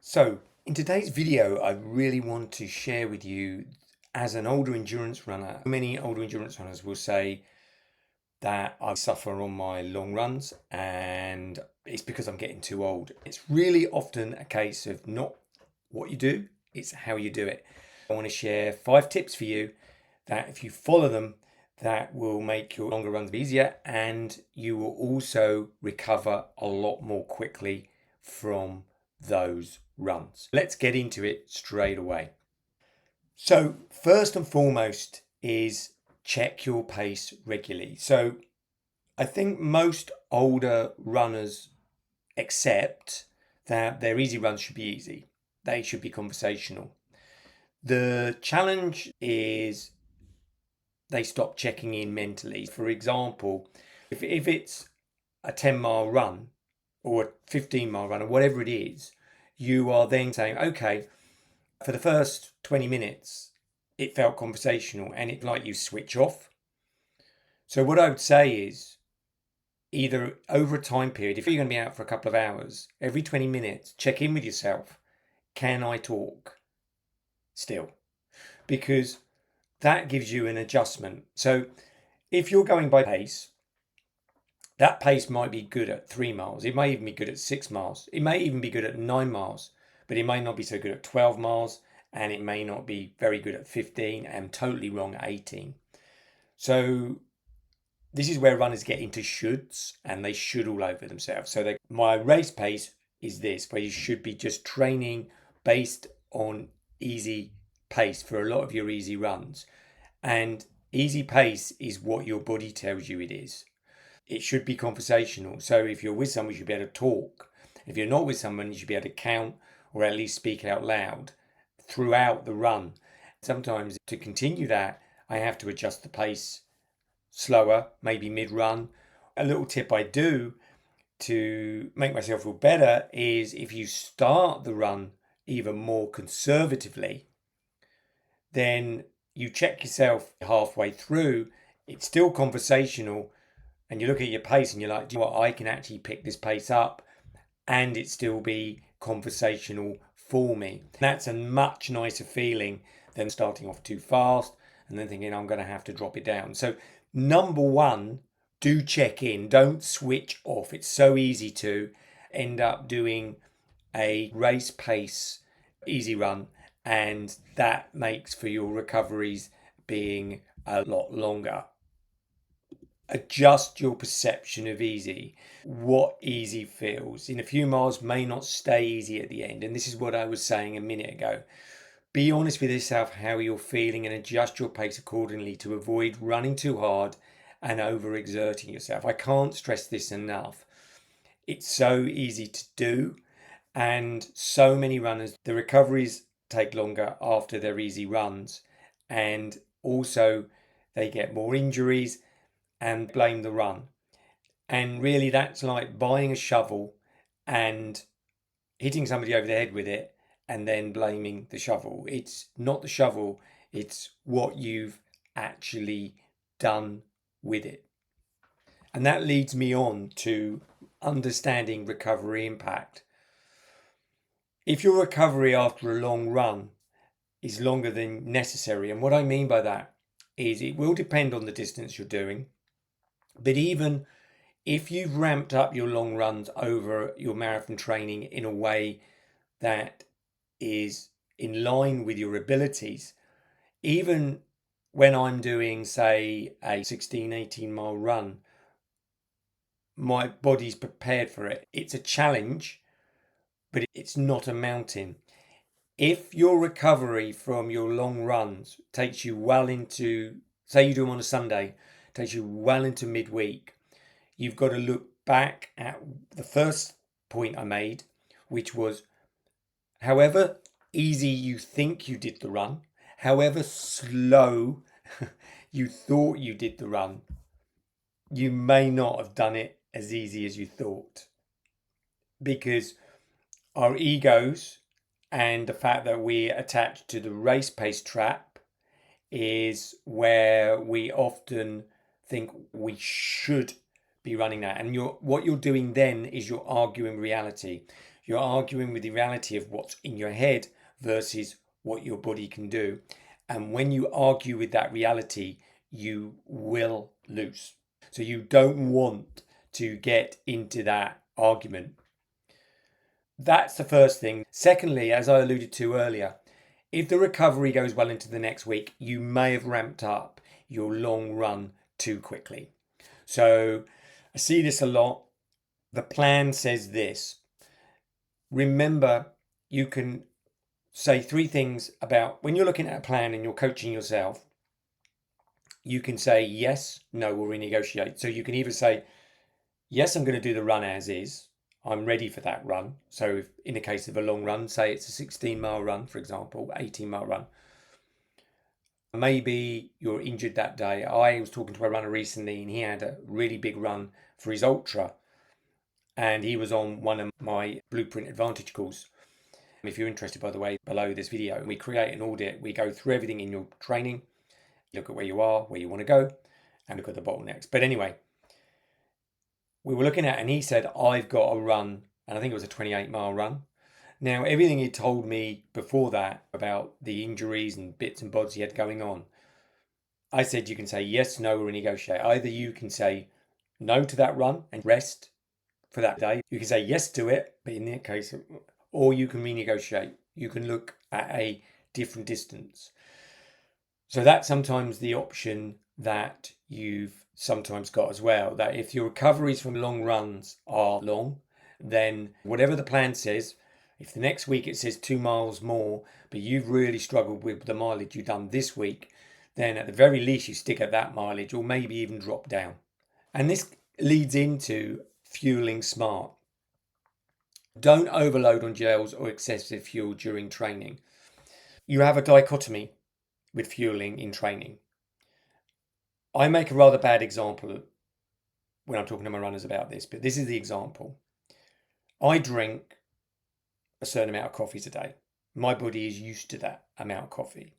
So in today's video, I really want to share with you, as an older endurance runner, many older endurance runners will say that I suffer on my long runs and it's because I'm getting too old. It's really often a case of not what you do, it's how you do it. I want to share 5 tips for you that if you follow them, that will make your longer runs easier and you will also recover a lot more quickly from those runs. Let's get into it straight away. So first and foremost is check your pace regularly. So I think most older runners accept that their easy runs should be easy. They should be conversational. The challenge is they stop checking in mentally. For example, if it's a 10-mile run or a 15-mile run or whatever it is, you are then saying, okay, for the first 20 minutes, it felt conversational and it's like you switch off. So what I would say is either over a time period, if you're going to be out for a couple of hours, every 20 minutes, check in with yourself. Can I talk still? Because that gives you an adjustment. So if you're going by pace, that pace might be good at 3 miles. It may even be good at 6 miles. It may even be good at 9 miles, but it may not be so good at 12 miles. And it may not be very good at 15 and totally wrong at 18. So this is where runners get into shoulds and they should all over themselves. So my race pace is this, where you should be just training based on easy pace for a lot of your easy runs. And easy pace is what your body tells you it is. It should be conversational. So if you're with someone, you should be able to talk. If you're not with someone, you should be able to count or at least speak out loud throughout the run. Sometimes to continue that, I have to adjust the pace slower, maybe mid-run. A little tip I do to make myself feel better is if you start the run even more conservatively, then you check yourself halfway through, it's still conversational, and you look at your pace and you're like, do you know what, I can actually pick this pace up and it still be conversational for me. That's a much nicer feeling than starting off too fast and then thinking I'm going to have to drop it down. So number one, do check in. Don't switch off. It's so easy to end up doing a race pace easy run, and that makes for your recoveries being a lot longer. Adjust your perception of easy. What easy feels in a few miles may not stay easy at the end. And this is what I was saying a minute ago. Be honest with yourself how you're feeling and adjust your pace accordingly to avoid running too hard and overexerting yourself. I can't stress this enough. It's so easy to do, and so many runners, the recoveries take longer after their easy runs, and also they get more injuries and blame the run. And really, that's like buying a shovel and hitting somebody over the head with it and then blaming the shovel. It's not the shovel, it's what you've actually done with it. And that leads me on to understanding recovery impact. If your recovery after a long run is longer than necessary, and what I mean by that is it will depend on the distance you're doing, but even if you've ramped up your long runs over your marathon training in a way that is in line with your abilities, even when I'm doing, say, a 16, 18-mile run, my body's prepared for it. It's a challenge, but it's not a mountain. If your recovery from your long runs takes you well into, say you do them on a Sunday, takes you well into midweek, you've got to look back at the first point I made, which was however easy you think you did the run, however slow you thought you did the run, you may not have done it as easy as you thought. Because our egos and the fact that we attach to the race pace trap is where we often think we should be running that. And what you're doing then is you're arguing reality. You're arguing with the reality of what's in your head versus what your body can do. And when you argue with that reality, you will lose. So you don't want to get into that argument. That's the first thing. Secondly, as I alluded to earlier, if the recovery goes well into the next week, you may have ramped up your long run too quickly. So I see this a lot. The plan says this. Remember, you can say three things about when you're looking at a plan and you're coaching yourself. You can say yes, no, or renegotiate. So you can either say, yes, I'm going to do the run as is. I'm ready for that run. So if, in the case of a long run, say it's a 16-mile run, for example, 18-mile run. Maybe you're injured that day. I was talking to a runner recently and he had a really big run for his ultra. And he was on one of my Blueprint Advantage calls. If you're interested, by the way, below this video, we create an audit. We go through everything in your training, look at where you are, where you want to go, and look at the bottlenecks. But anyway, we were looking at, and he said, I've got a run, and I think it was a 28-mile run. Now, everything he told me before that about the injuries and bits and bobs he had going on, I said you can say yes, no, or renegotiate. Either you can say no to that run and rest for that day. You can say yes to it, but in that case, or you can renegotiate. You can look at a different distance. So that's sometimes the option that you've sometimes got as well, that if your recoveries from long runs are long, then whatever the plan says, if the next week it says 2 miles more, but you've really struggled with the mileage you've done this week, then at the very least you stick at that mileage or maybe even drop down. And this leads into fueling smart. Don't overload on gels or excessive fuel during training. You have a dichotomy with fueling in training. I make a rather bad example when I'm talking to my runners about this, but this is the example. I drink a certain amount of coffees a day. My body is used to that amount of coffee.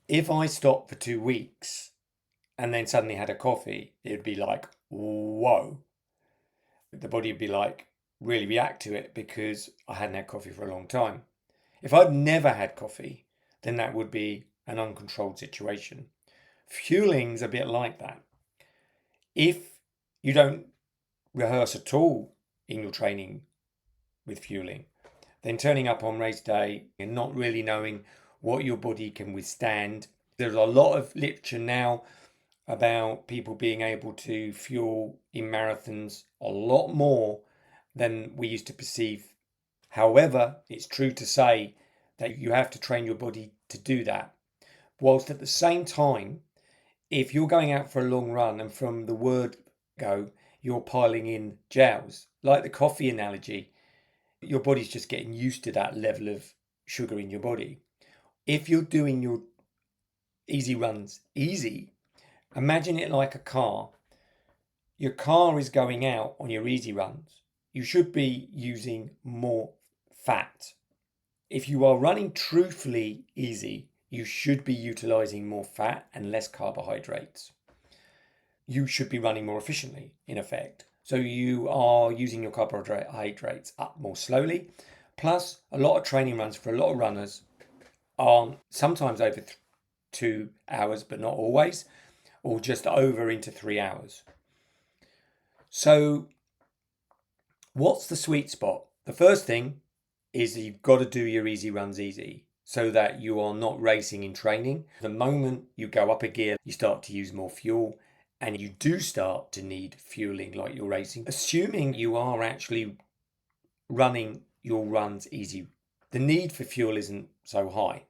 If I stopped for 2 weeks and then suddenly had a coffee, it would be like, whoa. The body would be like, really react to it because I hadn't had coffee for a long time. If I'd never had coffee, then that would be an uncontrolled situation. Fueling's a bit like that. If you don't rehearse at all in your training with fueling, then turning up on race day and not really knowing what your body can withstand. There's a lot of literature now about people being able to fuel in marathons a lot more than we used to perceive. However, it's true to say that you have to train your body to do that. Whilst at the same time, if you're going out for a long run and from the word go, you're piling in gels, like the coffee analogy, your body's just getting used to that level of sugar in your body. If you're doing your easy runs easy, imagine it like a car. Your car is going out on your easy runs. You should be using more fat. If you are running truthfully easy, you should be utilizing more fat and less carbohydrates. You should be running more efficiently, in effect. So you are using your carbohydrates up more slowly. Plus, a lot of training runs for a lot of runners are sometimes over 2 hours, but not always, or just over into 3 hours. So what's the sweet spot? The first thing is that you've got to do your easy runs easy so that you are not racing in training. The moment you go up a gear, you start to use more fuel and you do start to need fueling like you're racing. Assuming you are actually running your runs easy, the need for fuel isn't so high.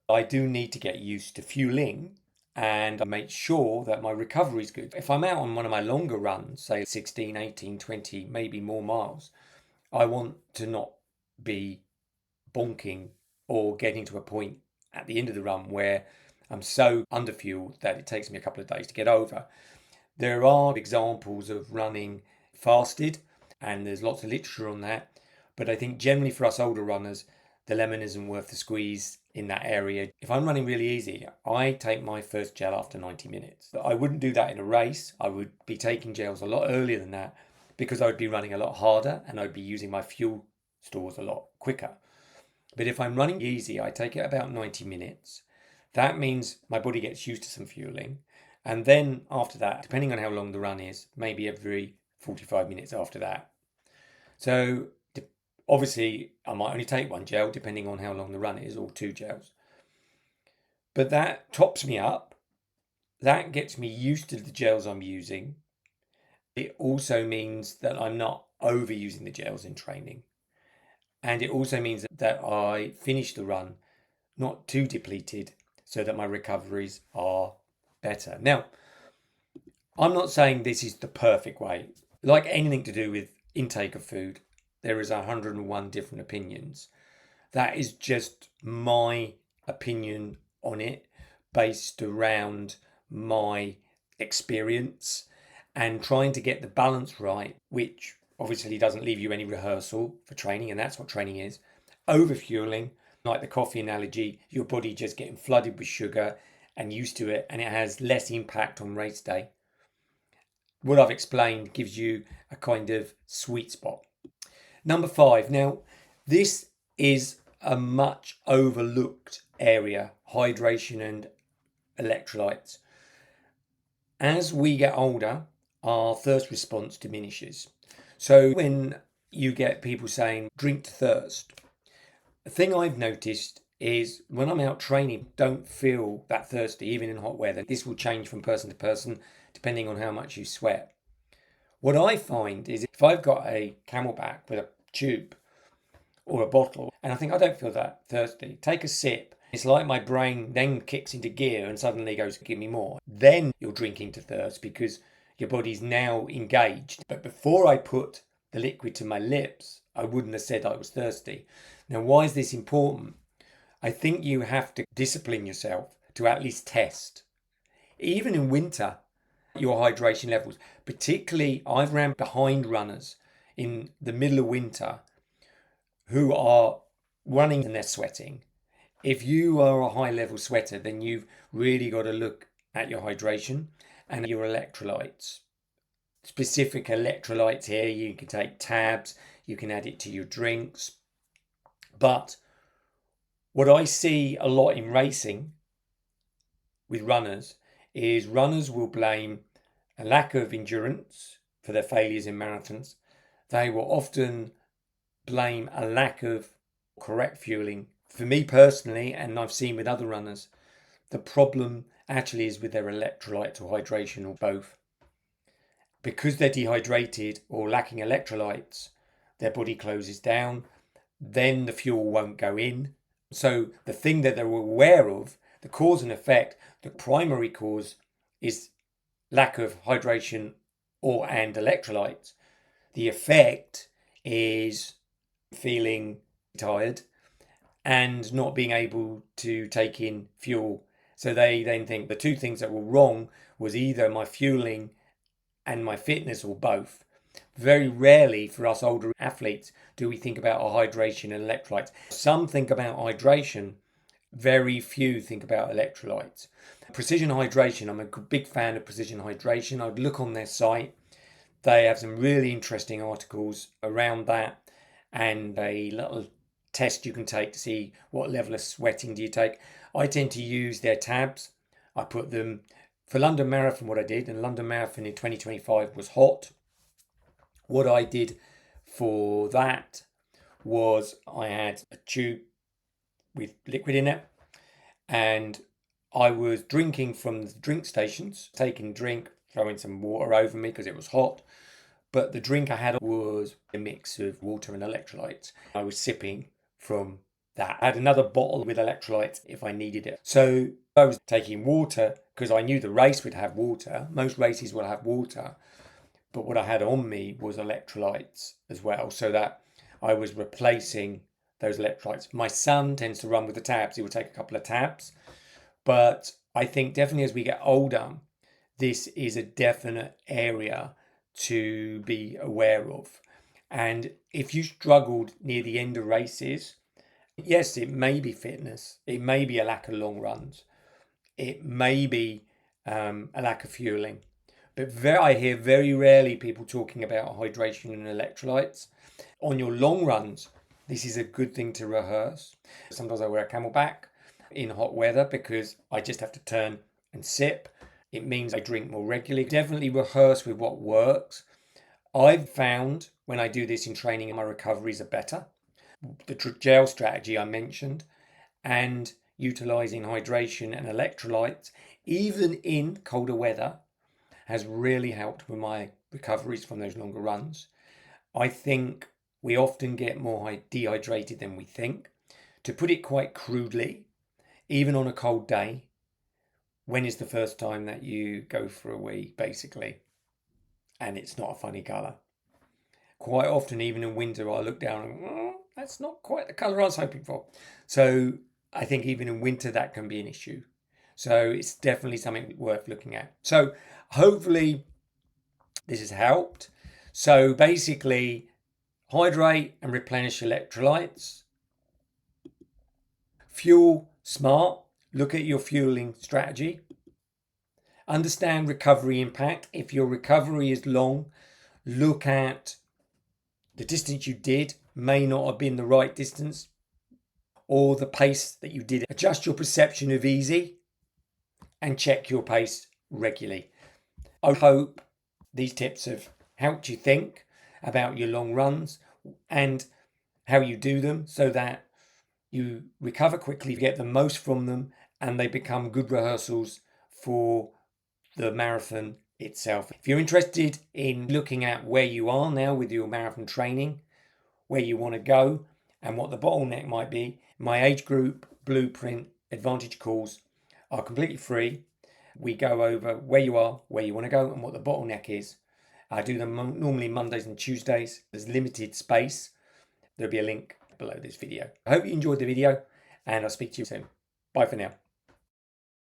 I do need to get used to fueling and I make sure that my recovery is good. If I'm out on one of my longer runs, say 16, 18, 20, maybe more miles, I want to not be bonking or getting to a point at the end of the run where I'm so underfueled that it takes me a couple of days to get over. There are examples of running fasted and there's lots of literature on that. But I think generally for us older runners, the lemon isn't worth the squeeze in that area. If I'm running really easy, I take my first gel after 90 minutes. I wouldn't do that in a race. I would be taking gels a lot earlier than that because I would be running a lot harder and I'd be using my fuel stores a lot quicker. But if I'm running easy, I take it about 90 minutes. That means my body gets used to some fueling. And then after that, depending on how long the run is, maybe every 45 minutes after that. So obviously, I might only take one gel depending on how long the run is, or two gels. But that tops me up. That gets me used to the gels I'm using. It also means that I'm not overusing the gels in training. And it also means that I finish the run not too depleted so that my recoveries are better. Now, I'm not saying this is the perfect way. Like anything to do with intake of food, there is 101 different opinions. That is just my opinion on it based around my experience and trying to get the balance right, which obviously doesn't leave you any rehearsal for training, and that's what training is. Overfueling, like the coffee analogy, your body just getting flooded with sugar and used to it, and it has less impact on race day. What I've explained gives you a kind of sweet spot. Number 5. Now, this is a much overlooked area, hydration and electrolytes. As we get older, our thirst response diminishes. So when you get people saying drink to thirst, the thing I've noticed is when I'm out training, don't feel that thirsty, even in hot weather. This will change from person to person depending on how much you sweat. What I find is if I've got a Camelback with a tube or a bottle and I think I don't feel that thirsty, take a sip. It's like my brain then kicks into gear and suddenly goes, give me more. Then you're drinking to thirst because your body's now engaged. But before I put the liquid to my lips, I wouldn't have said I was thirsty. Now, why is this important? I think you have to discipline yourself to at least test. Even in winter, your hydration levels, particularly I've ran behind runners in the middle of winter who are running and they're sweating. If you are a high level sweater, then you've really got to look at your hydration and your electrolytes. Specific electrolytes here, you can take tabs, you can add it to your drinks. But what I see a lot in racing with runners is runners will blame a lack of endurance for their failures in marathons. They will often blame a lack of correct fueling. For me personally, and I've seen with other runners, the problem actually is with their electrolytes or hydration or both. Because they're dehydrated or lacking electrolytes, their body closes down, then the fuel won't go in. So the thing that they're aware of, the cause and effect, the primary cause is lack of hydration and electrolytes. The effect is feeling tired and not being able to take in fuel. So they then think the two things that were wrong was either my fueling and my fitness or both. Very rarely for us older athletes do we think about our hydration and electrolytes. Some think about hydration, very few think about electrolytes. Precision Hydration, I'm a big fan of Precision Hydration. I'd look on their site. They have some really interesting articles around that and a little test you can take to see what level of sweating do you take. I tend to use their tabs. I put them for London Marathon. What I did, and London Marathon in 2025 was hot. What I did for that was I had a tube with liquid in it and I was drinking from the drink stations, taking drink, throwing some water over me because it was hot. But the drink I had was a mix of water and electrolytes. I was sipping from that. I had another bottle with electrolytes if I needed it. So I was taking water because I knew the race would have water. Most races will have water. But what I had on me was electrolytes as well, so that I was replacing those electrolytes. My son tends to run with the tabs. He will take a couple of tabs. But I think definitely as we get older, this is a definite area to be aware of. And if you struggled near the end of races, yes, it may be fitness, it may be a lack of long runs, it may be a lack of fueling, But I hear very rarely people talking about hydration and electrolytes. On your long runs, this is a good thing to rehearse. Sometimes I wear a camelback in hot weather because I just have to turn and sip. It means I drink more regularly. Definitely rehearse with what works. I've found when I do this in training, my recoveries are better. The gel strategy I mentioned, and utilizing hydration and electrolytes, even in colder weather, has really helped with my recoveries from those longer runs. I think we often get more dehydrated than we think. To put it quite crudely, even on a cold day, when is the first time that you go for a wee, basically, and it's not a funny colour? Quite often, even in winter, I look down and that's not quite the colour I was hoping for. So I think even in winter, that can be an issue. So it's definitely something worth looking at. So hopefully this has helped. So basically, hydrate and replenish electrolytes. Fuel smart. Look at your fueling strategy. Understand recovery impact. If your recovery is long, look at the distance you did may not have been the right distance, or the pace that you did. Adjust your perception of easy and check your pace regularly. I hope these tips have helped you think about your long runs and how you do them so that you recover quickly, get the most from them, and they become good rehearsals for the marathon itself. If you're interested in looking at where you are now with your marathon training, where you want to go, and what the bottleneck might be, my age group blueprint advantage calls are completely free. We go over where you are, where you want to go, and what the bottleneck is. I do them normally Mondays and Tuesdays. There's limited space. There'll be a link below this video. I hope you enjoyed the video, and I'll speak to you soon. Bye for now.